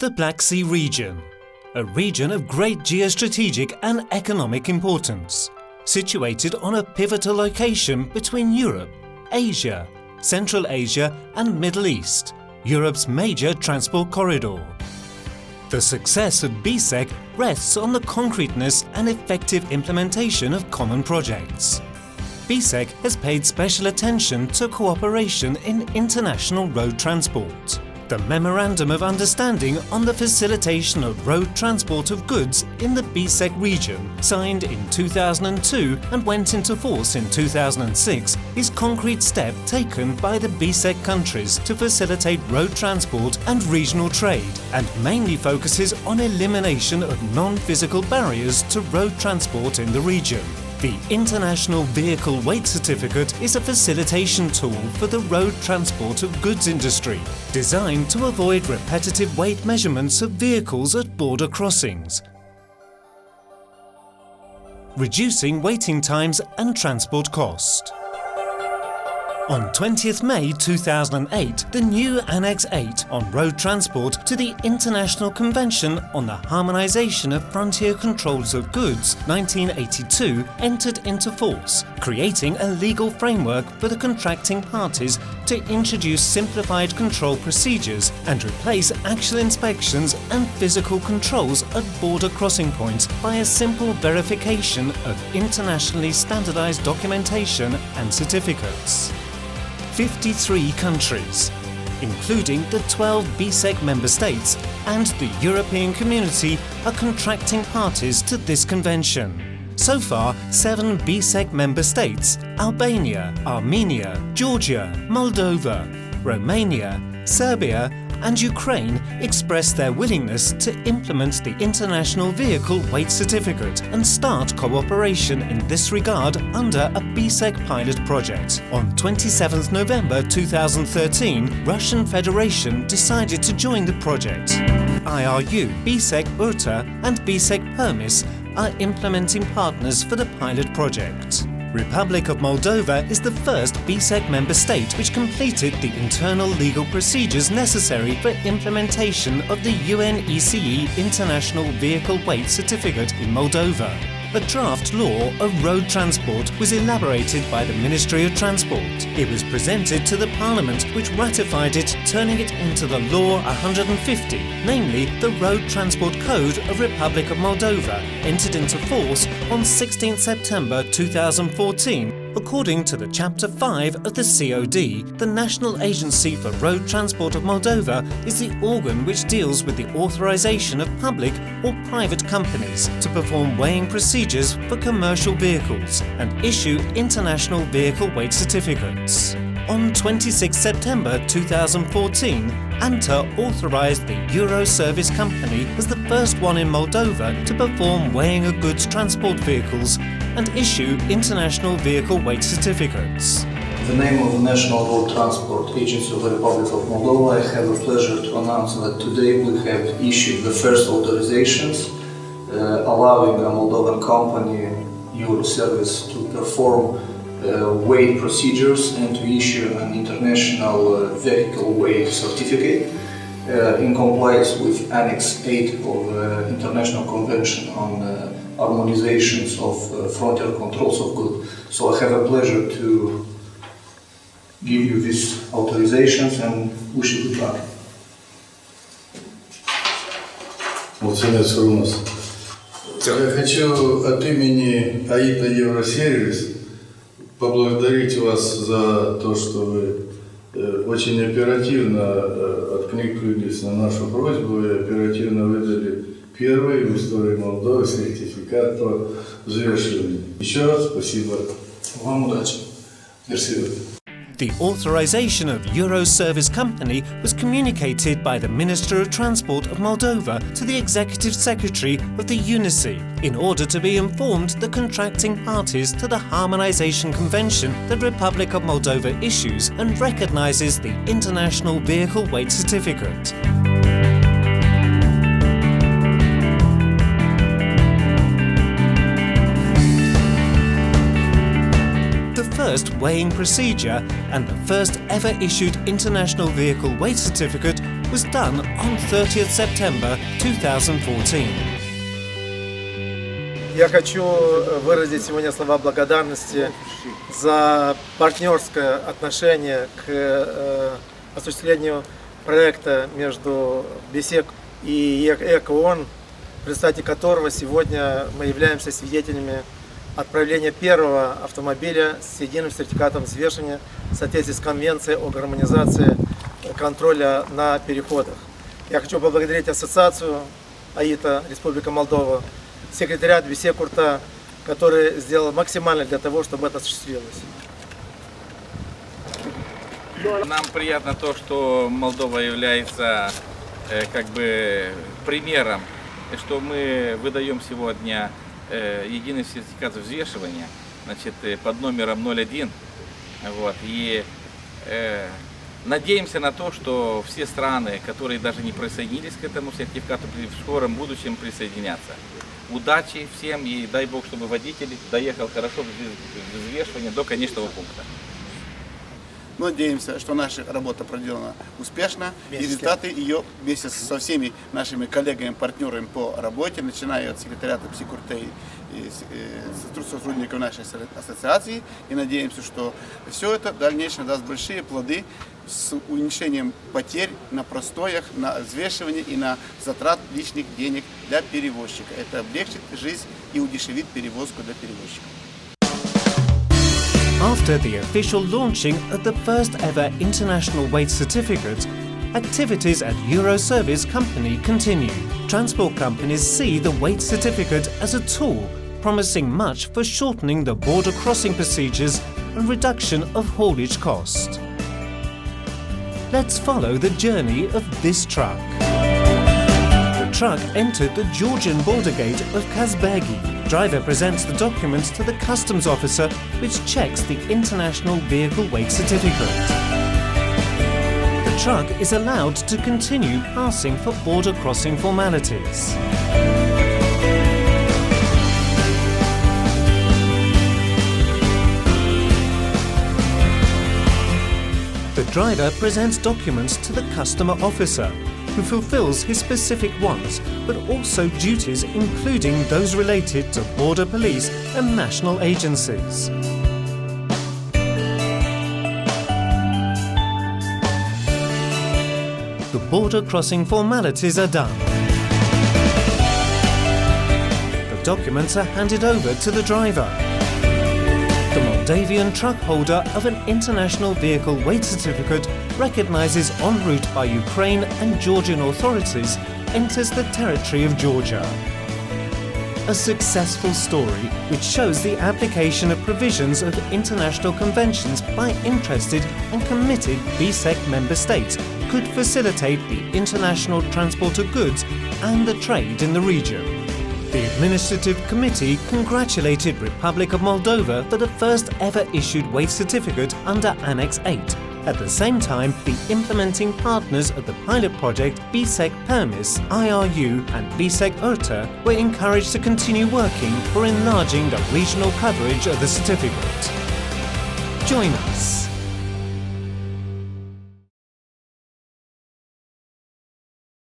The Black Sea region, a region of great geostrategic and economic importance, situated on a pivotal location between Europe, Asia, Central Asia and Middle East, Europe's major transport corridor. The success of Ivwc rests on the concreteness and effective implementation of common projects. Ivwc has paid special attention to cooperation in international road transport. The Memorandum of Understanding on the Facilitation of Road Transport of Goods in the Ivwc region, signed in 2002 and went into force in 2006, is a concrete step taken by the Ivwc countries to facilitate road transport and regional trade, and mainly focuses on elimination of non-physical barriers to road transport in the region. The International Vehicle Weight Certificate is a facilitation tool for the road transport of goods industry, designed to avoid repetitive weight measurements of vehicles at border crossings, reducing waiting times and transport cost. On 20th May 2008, the new Annex 8 on road transport to the International Convention on the Harmonization of Frontier Controls of Goods 1982 entered into force, creating a legal framework for the contracting parties to introduce simplified control procedures and replace actual inspections and physical controls at border crossing points by a simple verification of internationally standardized documentation and certificates. 53 countries, including the 12 Ivwc member states and the European Community, are contracting parties to this convention. So far, 7 Ivwc member states – Albania, Armenia, Georgia, Moldova, Romania, Serbia and Ukraine – expressed their willingness to implement the International Vehicle Weight Certificate and start cooperation in this regard under a Ivwc pilot project. On 27 November 2013, Russian Federation decided to join the project. IRU, Ivwc URTA and Ivwc Permis are implementing partners for the pilot project. Republic of Moldova is the first Ivwc member state which completed the internal legal procedures necessary for implementation of the UNECE International Vehicle Weight Certificate in Moldova. A draft law of road transport was elaborated by the Ministry of Transport. It was presented to the Parliament, which ratified it, turning it into the Law 150, namely the Road Transport Code of Republic of Moldova, entered into force on 16 September 2014. According to the Chapter 5 of the COD, the National Agency for Road Transport of Moldova is the organ which deals with the authorization of public or private companies to perform weighing procedures for commercial vehicles and issue international vehicle weight certificates. On 26 September 2014, ANTA authorized the Euro Service Company as the first one in Moldova to perform weighing of goods transport vehicles and issue international vehicle weight certificates. In the name of the National Road Transport Agency of the Republic of Moldova, I have a pleasure to announce that today we have issued the first authorizations allowing a Moldovan company, Euro Service, to perform weight procedures and to issue an international vehicle weight certificate in compliance with Annex 8 of International Convention on Harmonizations of Frontier Controls of Goods. So I have a pleasure to give you these authorizations and wish you good luck. Я хочу от имени АИТа Евросервис поблагодарить вас за то, что вы очень оперативно откликнулись на нашу просьбу и оперативно выдали первый в истории Молдовы сертификат по взвешиванию. Еще раз спасибо. Вам удачи. Merci. The authorization of Euro Service Company was communicated by the Minister of Transport of Moldova to the Executive Secretary of the UNECE in order to be informed the contracting parties to the Harmonization Convention the Republic of Moldova issues and recognizes the International Vehicle Weight Certificate. First weighing procedure and the first ever issued International Vehicle Weight Certificate was done on 30th September 2014. Я хочу выразить сегодня слова благодарности за партнерское отношение к осуществлению проекта между БИСЕК и ЭКООН, в результате которого сегодня мы являемся свидетелями отправления первого автомобиля с единым сертификатом взвешивания в соответствии с Конвенцией о гармонизации контроля на переходах. Я хочу поблагодарить ассоциацию АИТа Республика Молдова, секретариат БИСЕК УРТА, который сделал максимально для того, чтобы это осуществилось. Нам приятно то, что Молдова является как бы примером, что мы выдаем сегодня единый сертификат взвешивания, значит, под номером 01. Вот, и надеемся на то, что все страны, которые даже не присоединились к этому сертификату, в скором будущем присоединятся. Удачи всем и дай Бог, чтобы водитель доехал хорошо в взвешивание до конечного пункта. Надеемся, что наша работа проделана успешно, и результаты ее вместе со всеми нашими коллегами, партнерами по работе, начиная от секретариата БИСЕК УРТА и сотрудников нашей ассоциации, и надеемся, что все это в дальнейшем даст большие плоды с уменьшением потерь на простоях, на взвешивании и на затрат лишних денег для перевозчика. Это облегчит жизнь и удешевит перевозку для перевозчика. After the official launching of the first ever International Weight Certificate, activities at Euroservice Company continue. Transport companies see the Weight Certificate as a tool, promising much for shortening the border crossing procedures and reduction of haulage cost. Let's follow the journey of this truck. The truck entered the Georgian border gate of Kazbegi. Driver presents the documents to the customs officer, which checks the International Vehicle Weight Certificate. The truck is allowed to continue passing for border crossing formalities. The driver presents documents to the customer officer, who fulfills his specific wants, but also duties including those related to border police and national agencies. The border crossing formalities are done. The documents are handed over to the driver. The Moldavian truck holder of an International Vehicle Weight Certificate, recognises en route by Ukraine and Georgian authorities, enters the territory of Georgia. A successful story which shows the application of provisions of international conventions by interested and committed BISEC member states could facilitate the international transport of goods and the trade in the region. The Administrative Committee congratulated Republic of Moldova for the first ever issued weight certificate under Annex 8. At the same time, the implementing partners of the pilot project BISEC Permis, IRU and BISEC URTA were encouraged to continue working for enlarging the regional coverage of the certificate. Join us.